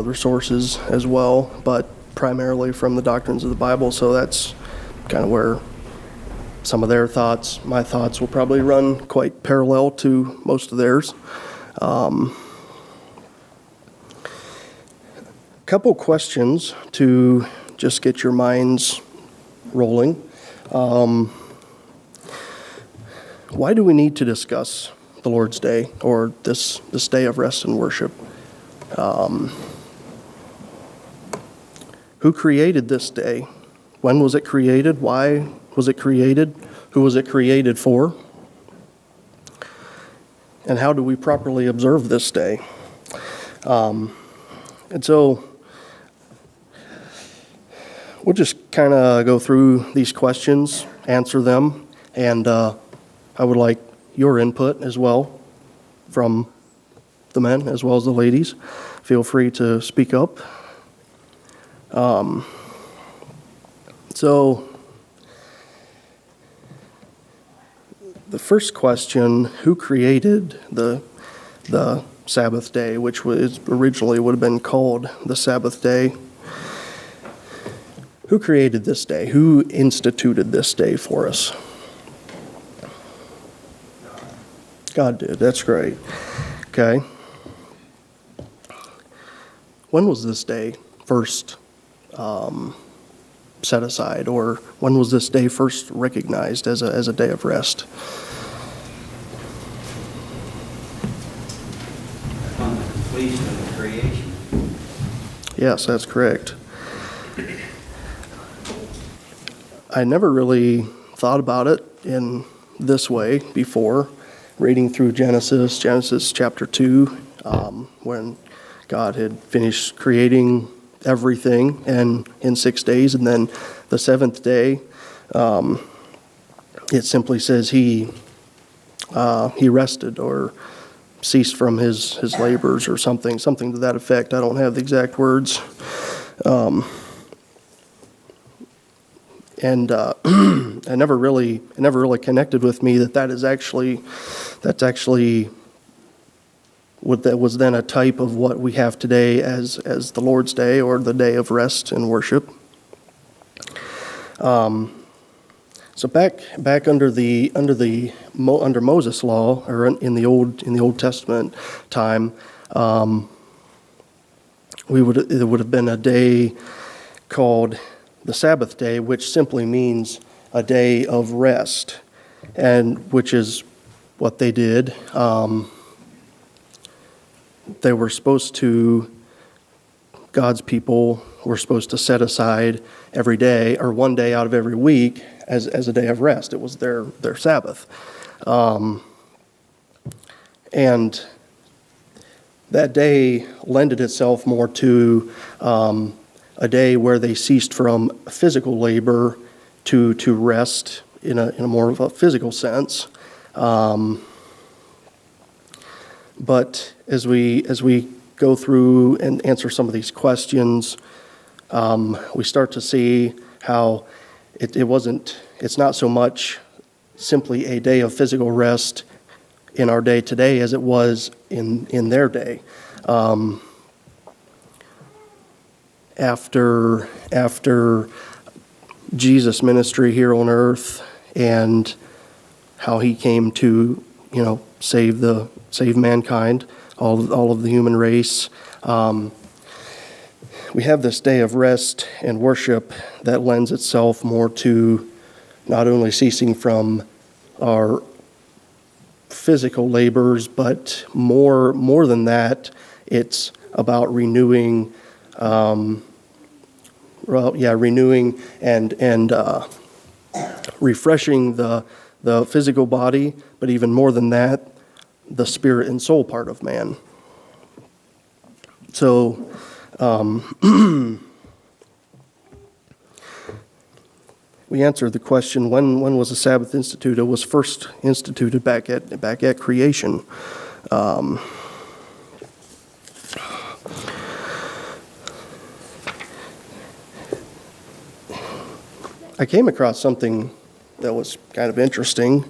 other sources as well, but primarily from the doctrines of the Bible. So that's kind of where some of their thoughts, my thoughts, will probably run quite parallel to most of theirs. Couple questions to just get your minds rolling. Why do we need to discuss the Lord's Day, or this day of rest and worship? Who created this day? When was it created? Why was it created? Who was it created for? And how do we properly observe this day? And so we'll just kind of go through these questions, answer them, and I would like your input as well from the men as well as the ladies. Feel free to speak up. So the first question, who created the Sabbath day, which was originally would have been called the Sabbath day? Who created this day? Who instituted this day for us? God did. That's great. Okay. When was this day first set aside, or when was this day first recognized as a day of rest? On the completion of the creation. Yes, that's correct. I never really thought about it in this way before, reading through Genesis chapter 2, when God had finished creating everything and in 6 days, and then the seventh day, it simply says he rested or ceased from his labors or something to that effect. I don't have the exact words. And I never really connected with me that's actually what that was then a type of what we have today as the Lord's Day, or the day of rest and worship. So back under Moses' law, or in the Old Testament time, it would have been a day called the Sabbath day, which simply means a day of rest, and which is what they did. They were supposed to, God's people were supposed to set aside every day, or one day out of every week, as a day of rest. It was their Sabbath. And that day lended itself more to a day where they ceased from physical labor to rest in a more of a physical sense. But as we go through and answer some of these questions, we start to see how it's not so much simply a day of physical rest in our day today as it was in their day. After Jesus' ministry here on earth and how he came to, save mankind, all of the human race, we have this day of rest and worship that lends itself more to not only ceasing from our physical labors, but more than that, it's about renewing. Renewing and refreshing the physical body, but even more than that, the spirit and soul part of man. So, we answered the question: when was the Sabbath instituted? It was first instituted back at creation. I came across something that was kind of interesting.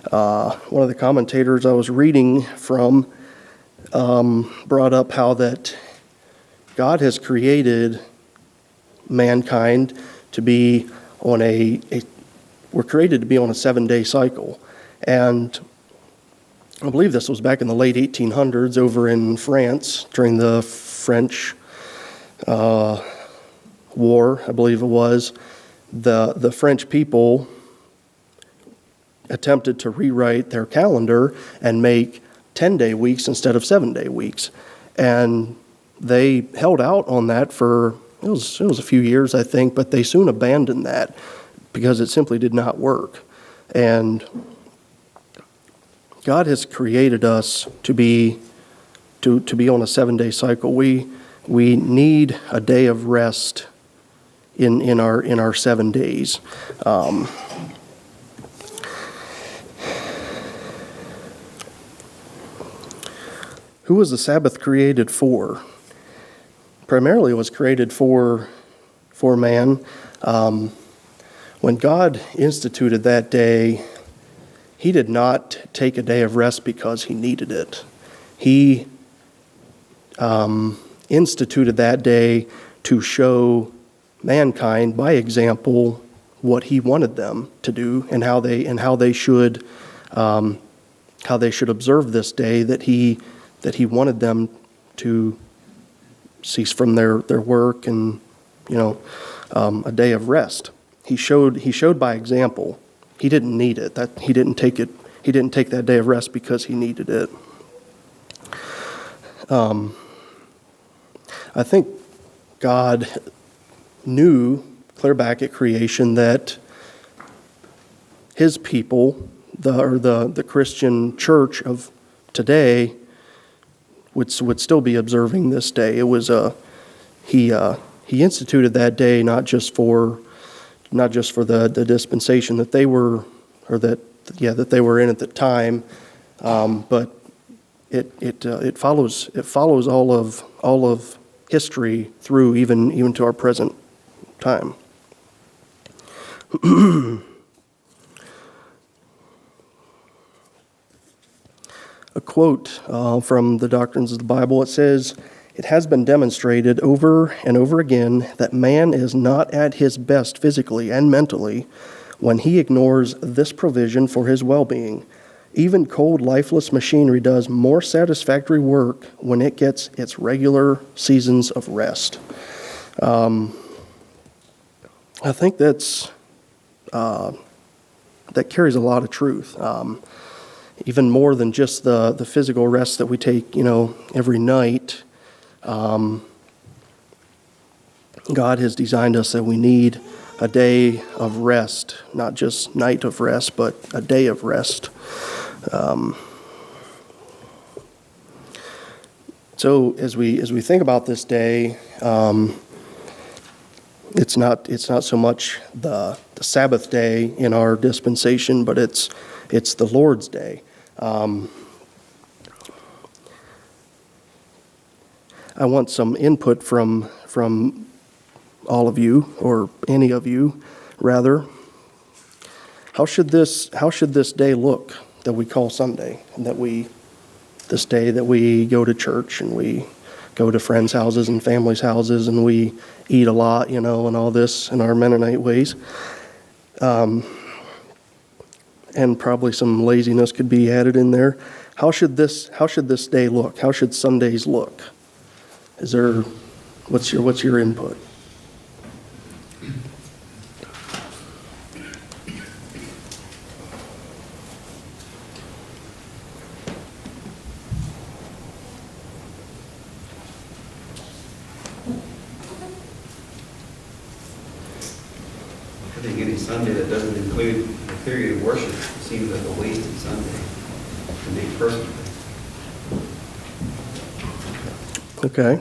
One of the commentators I was reading from brought up how that God has created mankind to be on we're created to be on a 7-day cycle. And I believe this was back in the late 1800s over in France during the French War, I believe it was. The French people attempted to rewrite their calendar and make 10-day weeks instead of 7-day weeks. And they held out on that for, it was a few years, I think, but they soon abandoned that because it simply did not work. And God has created us to be on a 7-day cycle. We need a day of rest in our 7 days. Who was the Sabbath created for? Primarily, it was created for man. When God instituted that day, He did not take a day of rest because He needed it. He instituted that day to show mankind by example what He wanted them to do and how they should observe this day that He wanted them to cease from their work and a day of rest. He showed by example. He didn't need it. He didn't take that day of rest because He needed it. I think God knew clear back at creation that His people, the Christian church of today, would still be observing this day. It was He instituted that day not just for the dispensation that they were that they were in at the time, but it follows all of history through even to our present time. A quote from the Doctrines of the Bible. It says, "It has been demonstrated over and over again that man is not at his best physically and mentally when he ignores this provision for his well-being. Even cold, lifeless machinery does more satisfactory work when it gets its regular seasons of rest." I think that carries a lot of truth. Even more than just the physical rest that we take, every night. God has designed us that we need a day of rest, not just night of rest, but a day of rest. So as we think about this day, it's not so much the Sabbath day in our dispensation, but it's the Lord's day. I want some input from all of you, or any of you, rather. How should this day look that we call Sunday, and this day that we go to church and we go to friends' houses and families' houses and we eat a lot, and all this in our Mennonite ways. And probably some laziness could be added in there. How should this day look? How should Sundays look? What's your input? I think any Sunday that doesn't include a period of worship seems like a wasted Sunday to me personally. Okay.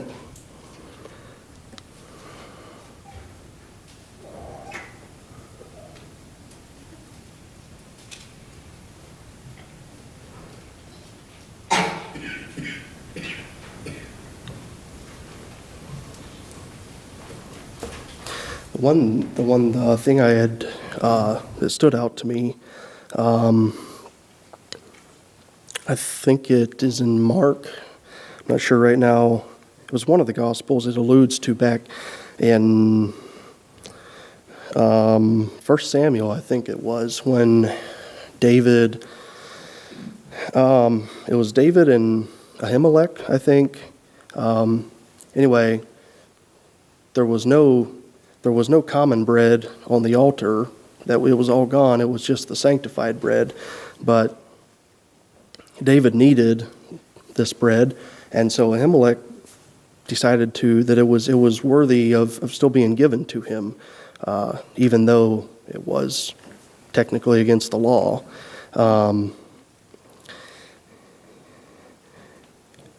The one thing I had that stood out to me, I think it is in Mark. I'm not sure right now it was one of the Gospels. It alludes to back in 1 Samuel, I think it was, when David, it was David and Ahimelech, I think. Anyway, there was no common bread on the altar. That it was all gone. It was just the sanctified bread. But David needed this bread, and so Ahimelech decided that it was worthy of still being given to him, even though it was technically against the law.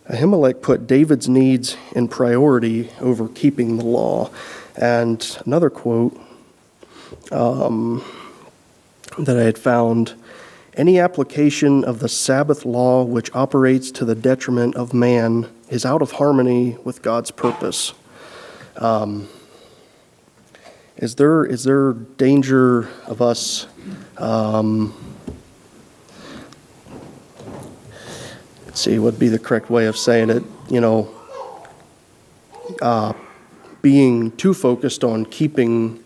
Ahimelech put David's needs in priority over keeping the law. And another quote that I had found: any application of the Sabbath law which operates to the detriment of man is out of harmony with God's purpose. Is there danger of us let's see, what would be the correct way of saying it, being too focused on keeping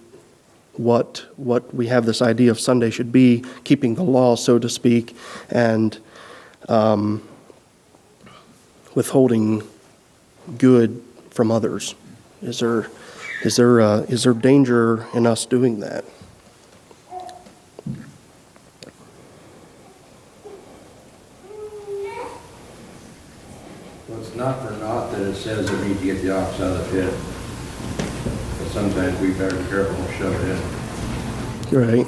what we have this idea of Sunday should be, keeping the law, so to speak, and withholding good from others? Is there danger in us doing that? Well, it's not for naught that it says we need to get the ox out of the pit. But sometimes we better be careful and shove it in. Right.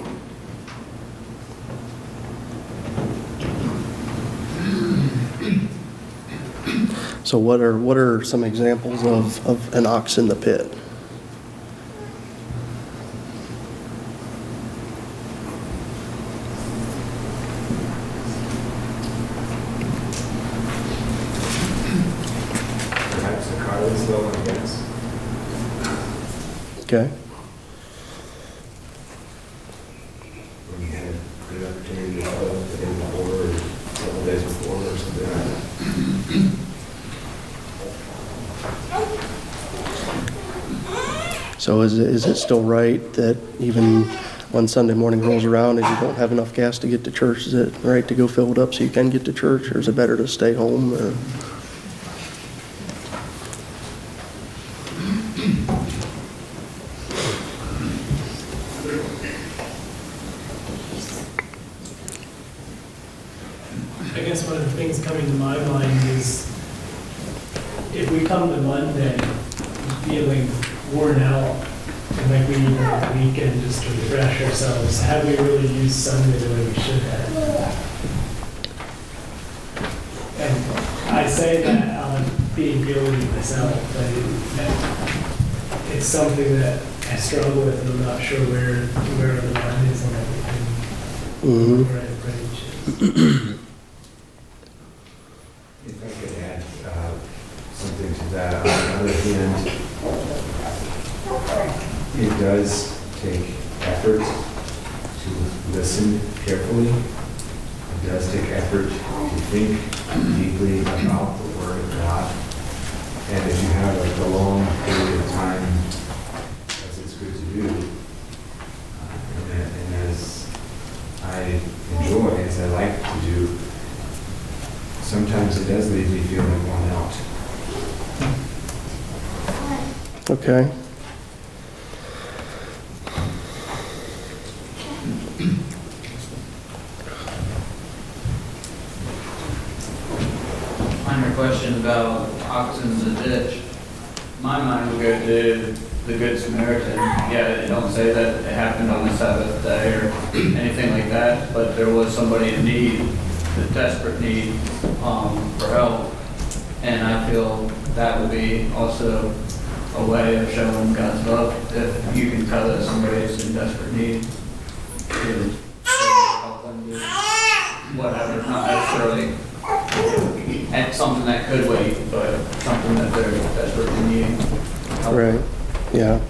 So what are some examples of an ox in the pit? Perhaps a car that's low on gas. Okay. When you had a good opportunity to follow the day before or a couple days before or something like that. So is it still right that even when Sunday morning rolls around and you don't have enough gas to get to church, is it right to go fill it up so you can get to church, or is it better to stay home? Or? I guess one of the things coming to my mind is if we come to Monday feeling worn out and like we need a weekend just to refresh ourselves, have we really used Sunday the way we should have? And I say that on being guilty myself, but it's something that I struggle with, and I'm not sure where the line is on everything. Mm-hmm. Where I approach it. If I could add something to that, on the other hand, it does take effort to listen carefully. It does take effort to think deeply about the Word of God. And if you have a long period of time, as it's good to do, and as I enjoy, as I like to do, sometimes it does leave me feeling worn out. Okay. On your question about oxen in the ditch, my mind would go to the Good Samaritan. Yeah, it don't say that it happened on the Sabbath day or anything like that, but there was somebody in need, the desperate need for help. And I feel that would be also a way of showing God's love if you can tell that somebody is in desperate need to help them do whatever, not necessarily and something that could wait, but something that they're desperately needing help. Right. Yeah.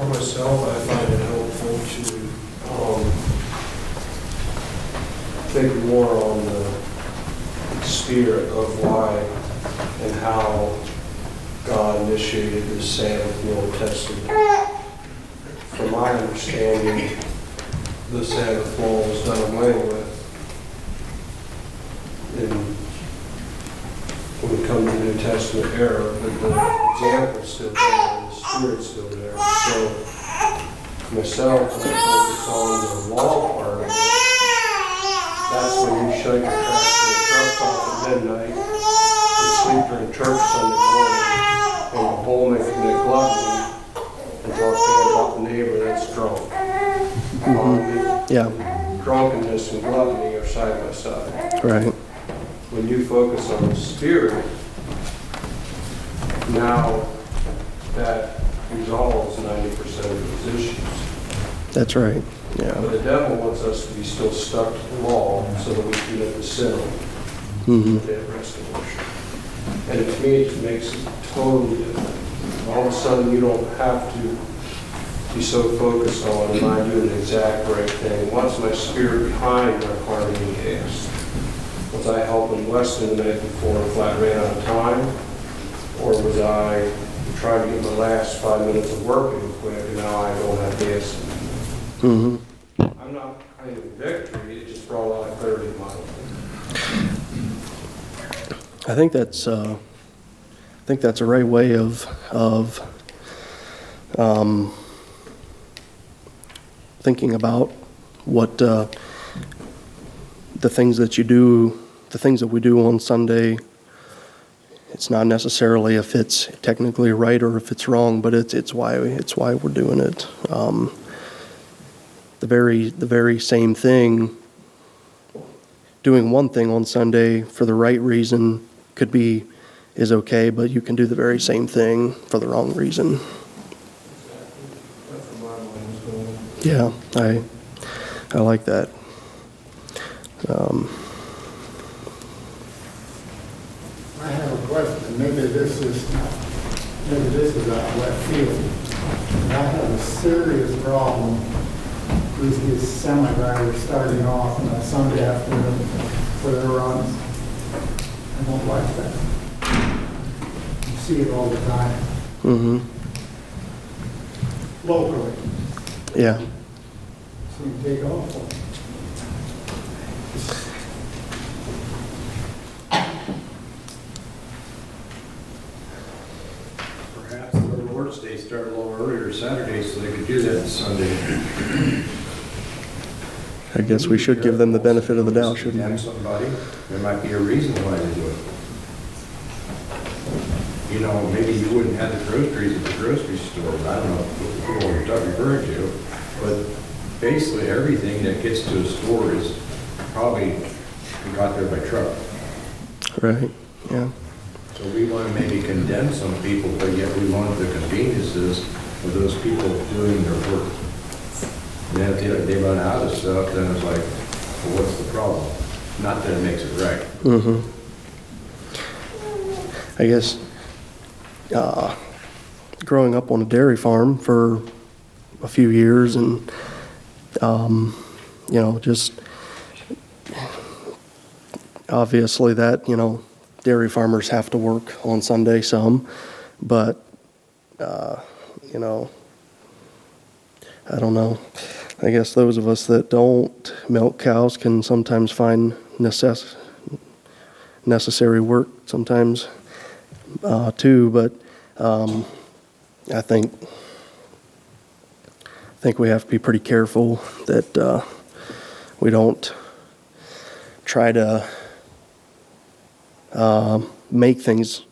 For myself, I find it helpful to think more on the spirit of why and how God initiated the Sabbath in the Old Testament. From my understanding, the Sabbath law was done away with. And when we come to the New Testament era, but the example's still there, and the spirit's still there. So, myself, when I focus on the law part of it, that's when you shut your tractor and truck off at midnight and sleep during church Sunday morning and go home and commit gluttony and talk bad about the neighbor that's drunk. Yeah, Drunkenness and gluttony are side by side. right. When you focus on the spirit, now that resolves 90% of those issues. That's right. Yeah. But the devil wants us to be still stuck to the law so that we commit the sin Mm-hmm. of that rest of worship. And to me, it just makes it totally different. All of a sudden, you don't have to be so focused on, am I doing the exact right thing? What's my spirit behind my harmony gas? Was I helping Weston the night before and flat ran out of time? Or was I trying to get my last 5 minutes of work in quick and now I don't have gas? Mm-hmm. I'm not claiming victory, it just brought a lot of clarity in my life. I think that's a right way of thinking about what the things that you do, the things that we do on Sunday. It's not necessarily if it's technically right or if it's wrong, but it's why we're doing it. The very same thing. Doing one thing on Sunday for the right reason is okay, but you can do the very same thing for the wrong reason. That's where my mind was going. Yeah, I like that. I have a question. Maybe this is out left field. I have a serious problem with these semi-drivers starting off on a Sunday afternoon for their runs. I don't like that. You see it all the time, Mm-hmm. locally. Yeah. So you take off. Perhaps the Lord's Day started a little earlier Saturday so they could do that Sunday. I guess we should give them the benefit of the doubt, shouldn't Have we? somebody, there might be a reason why they do it. You know, maybe you wouldn't have the groceries at the grocery store, I don't know what you're referring to, but basically everything that gets to a store is probably got there by truck. Right. Yeah. So we want to maybe condemn some people, but yet we want the conveniences of those people doing their work. And if they run out of stuff, then it's like, well, what's the problem? Not that it makes it right. Mm-hmm. I guess growing up on a dairy farm for a few years and, just obviously that, dairy farmers have to work on Sunday some, but, I don't know. I guess those of us that don't milk cows can sometimes find necessary work sometimes too, but I think we have to be pretty careful that we don't try to make things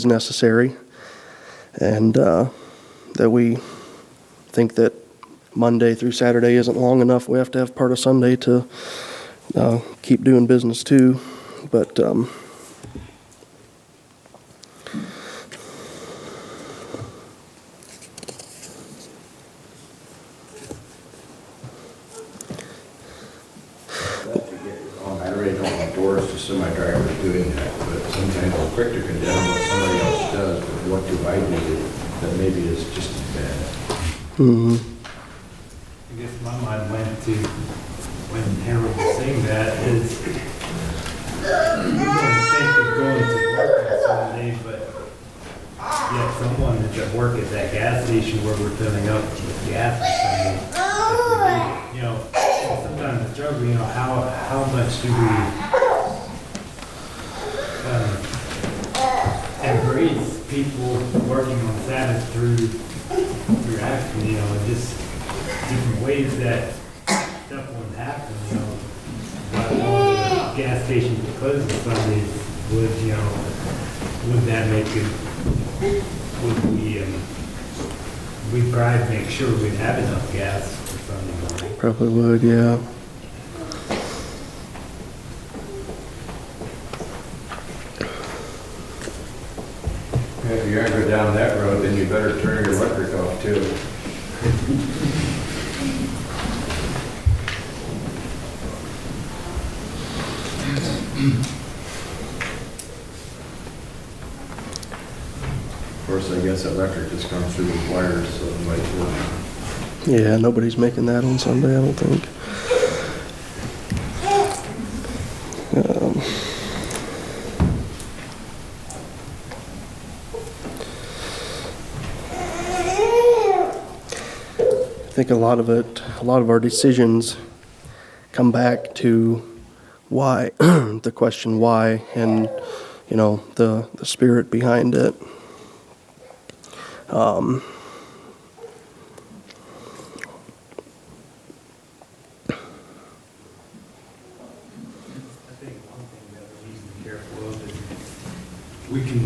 necessary, and that we think that Monday through Saturday isn't long enough. We have to have part of Sunday to keep doing business too. But I really don't endorse the semi-drivers doing that, but sometimes I'm quick to condemn what somebody else does, but what do I do that maybe is just as bad? Mhm. I guess my mind went to when Harold was saying that is, we don't think of going to work on Sunday, but yet someone is at work at that gas station where we're filling up with gas on Sunday. If we need it. You know, and sometimes the struggle, you know, how much do we embrace people working on Sabbath through action, you know, just different ways that stuff wouldn't happen, you know. Why won't the gas station be closed on Sundays? Would that make it, we'd probably make sure we'd have enough gas for Sunday morning. Probably would, yeah. If you're gonna go down that road, then you better turn your electric off too. Of course, I guess electric just comes through the wires, so it might work. Yeah, nobody's making that on Sunday, I don't think. I think a lot of our decisions come back to why, the question why, and, you know, the spirit behind it. I think one thing that we need to be careful of is we can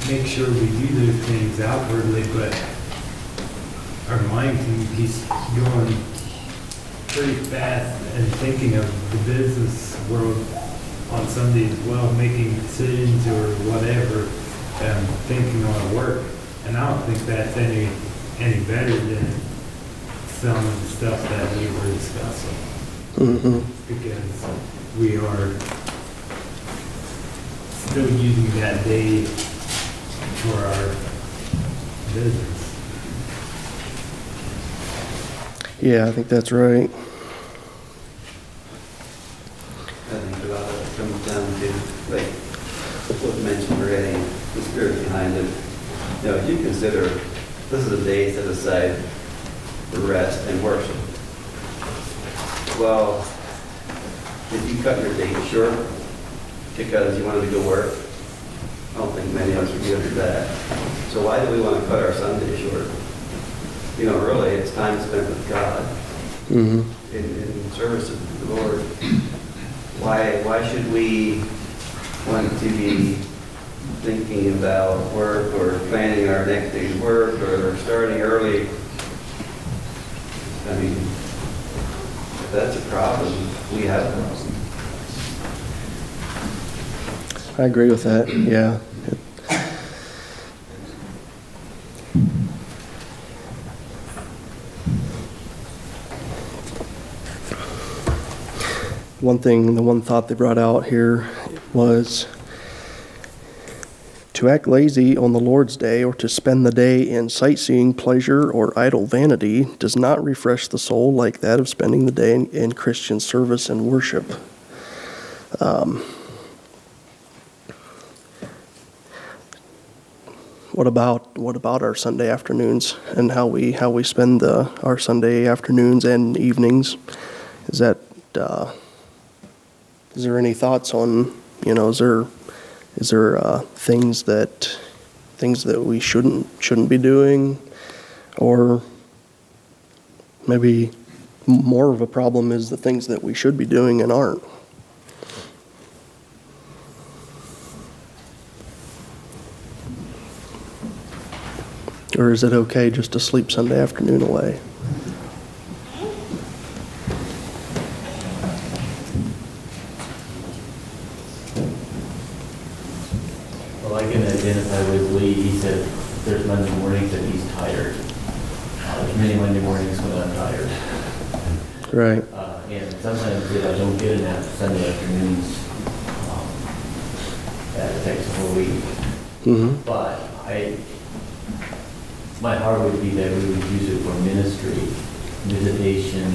make sure we do those things outwardly, but our mind can be going pretty fast and thinking of the business world on Sunday as well, making decisions or whatever, thinking on work. And I don't think that's any better than some of the stuff that we were discussing. Mm-hmm. Because we are still using that day for our business. Yeah, I think that's right. I think a lot of it comes down to, like, what mentioned already, the spirit behind it. You know, if you consider this is a day set aside for rest and worship. Well, if you cut your day short because you wanted to go work, I don't think many of us would be under that. So why do we want to cut our Sunday short? You know, really, it's time spent with God Mm-hmm. in service of the Lord. Why should we want to be thinking about work or planning our next day's work or starting early? I mean, if that's a problem, we have a problem. I agree with that, yeah. The one thought they brought out here was to act lazy on the Lord's Day or to spend the day in sightseeing, pleasure, or idle vanity does not refresh the soul like that of spending the day in Christian service and worship. What about our Sunday afternoons and how we spend our Sunday afternoons and evenings? Is there any thoughts on, you know, is there things that we shouldn't be doing, or maybe more of a problem is the things that we should be doing and aren't? Or is it okay just to sleep Sunday afternoon away? Well, I can identify with Lee. He said there's Monday mornings that he's tired. There's many Monday mornings when I'm tired. Right. And sometimes if I don't get enough Sunday afternoons, that affects the whole week. Mm-hmm. But my heart would be that we would use it for ministry, visitation,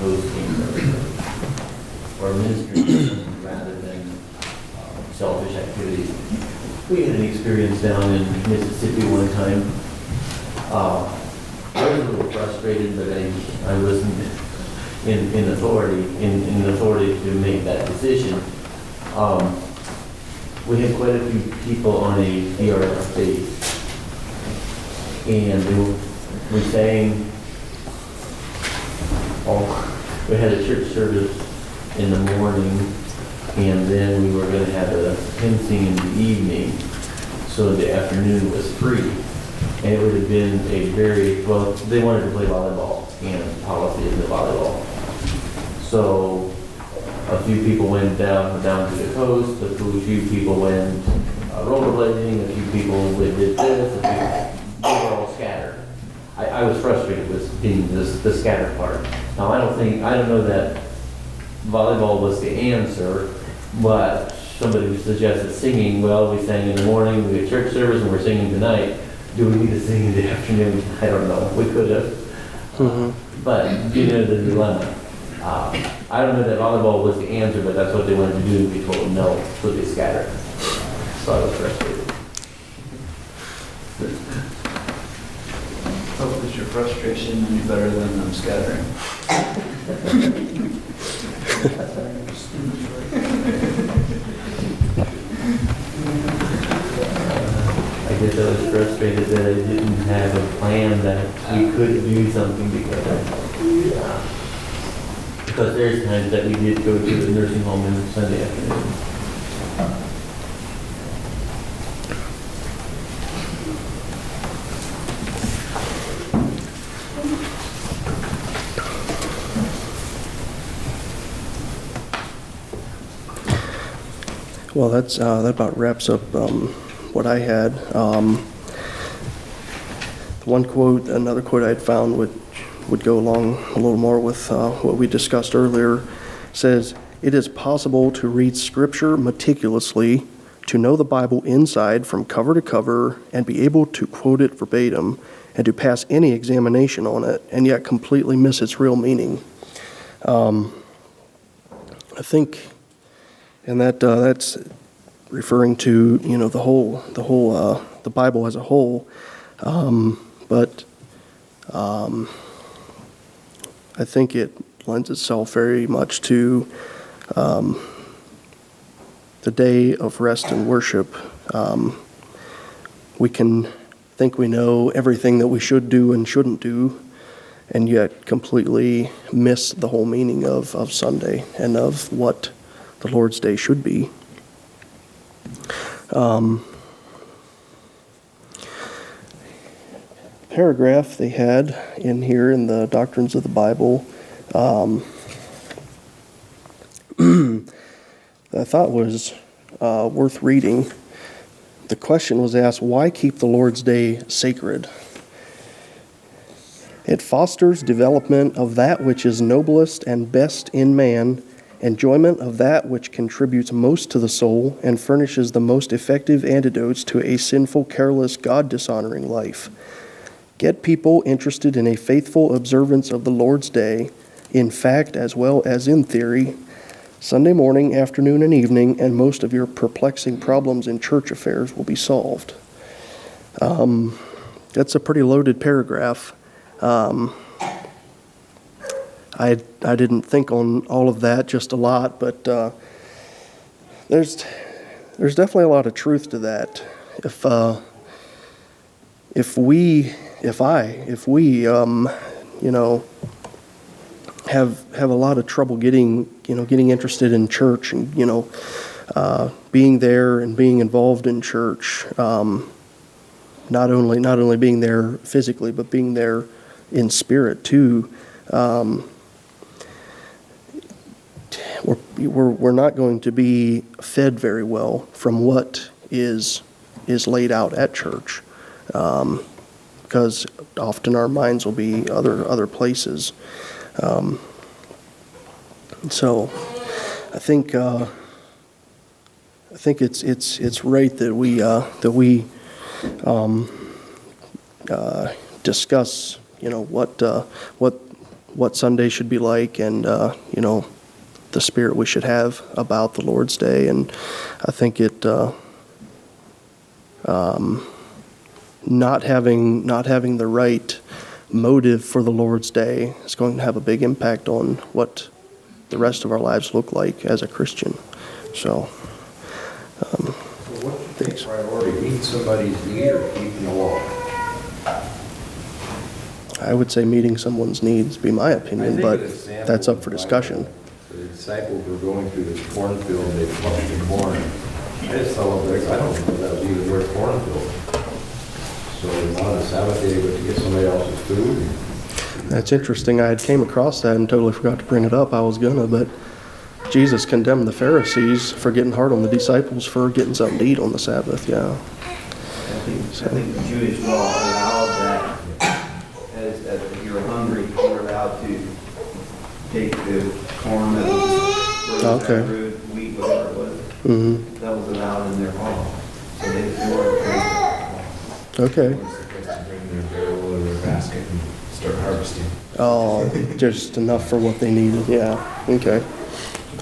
hosting, or ministry rather than selfish activities. We had an experience down in Mississippi one time. I was a little frustrated, but I wasn't in authority to make that decision. We had quite a few people on a DRS base, and we sang. We had a church service in the morning, and then we were going to have a hymn sing in the evening, so the afternoon was free. And it would have been they wanted to play volleyball, and policy is the volleyball. So a few people went down to the coast, a few people went rollerblading, a few people did this, they were all scattered. I was frustrated with being the scattered part. Now I don't know that volleyball was the answer, but somebody suggested singing. Well, we sang in the morning, we had church service, and we're singing tonight. Do we need to sing in the afternoon? I don't know. We could have. Mm-hmm. But you know the dilemma. I don't know that volleyball was the answer, but that's what they wanted to do. We told them no, so they scattered. So I was frustrated. Hope that your frustration made you better than them scattering. I guess I was frustrated that I didn't have a plan that we could do something together. Because there's times that we did go to the nursing home on Sunday afternoon. Well, that about wraps up what I had. Another quote I'd found would go along a little more with what we discussed earlier. Says, "It is possible to read Scripture meticulously, to know the Bible inside from cover to cover, and be able to quote it verbatim, and to pass any examination on it, and yet completely miss its real meaning." I think, and that's referring to the Bible as a whole, but I think it lends itself very much to the day of rest and worship. We can think we know everything that we should do and shouldn't do, and yet completely miss the whole meaning of Sunday and of what the Lord's Day should be. Paragraph they had in here in the Doctrines of the Bible, I thought was worth reading. The question was asked, why keep the Lord's Day sacred? It fosters development of that which is noblest and best in man, enjoyment of that which contributes most to the soul, and furnishes the most effective antidotes to a sinful, careless, God-dishonoring life. Get people interested in a faithful observance of the Lord's Day, in fact as well as in theory, Sunday morning, afternoon, and evening, and most of your perplexing problems in church affairs will be solved. That's a pretty loaded paragraph. I didn't think on all of that just a lot, but there's definitely a lot of truth to that. If we have a lot of trouble getting interested in church and being there and being involved in church, not only being there physically but being there in spirit too. We're not going to be fed very well from what is laid out at church, because often our minds will be other places. So I think it's right that we discuss, what Sunday should be like, and, the spirit we should have about the Lord's Day. And I think not having the right motive for the Lord's Day is going to have a big impact on what the rest of our lives look like as a Christian. So, So what's the priority, meeting somebody's need or keeping the law? I would say meeting someone's needs be my opinion, but that's up for discussion. The disciples were going through this cornfield, they plucked the corn. I just thought, I don't know if that was even their cornfield. So they wanted a Sabbath day, but to get somebody else's food. That's interesting. I had came across that and totally forgot to bring it up. I was gonna, but Jesus condemned the Pharisees for getting hard on the disciples for getting something to eat on the Sabbath, yeah. I think the Jewish law allowed that, as if you were hungry, you were allowed to take the corn that was Okay. brewed, wheat, whatever it was. Mm-hmm. That was allowed in their law. So they weren't crazy. Okay. They're supposed to bring their barrel or their basket and start harvesting. Oh, just enough for what they needed, yeah. Okay.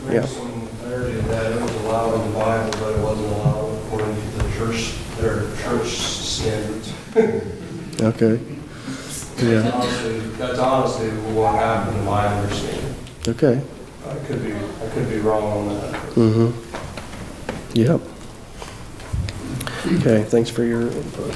Yeah. Bring some clarity to that. It was allowed in the Bible, but it wasn't allowed according to their church standards. Okay. Yeah. That's honestly what happened, in my understanding. Okay. I could be wrong on that. Mm-hmm. Yep. Okay, thanks for your input.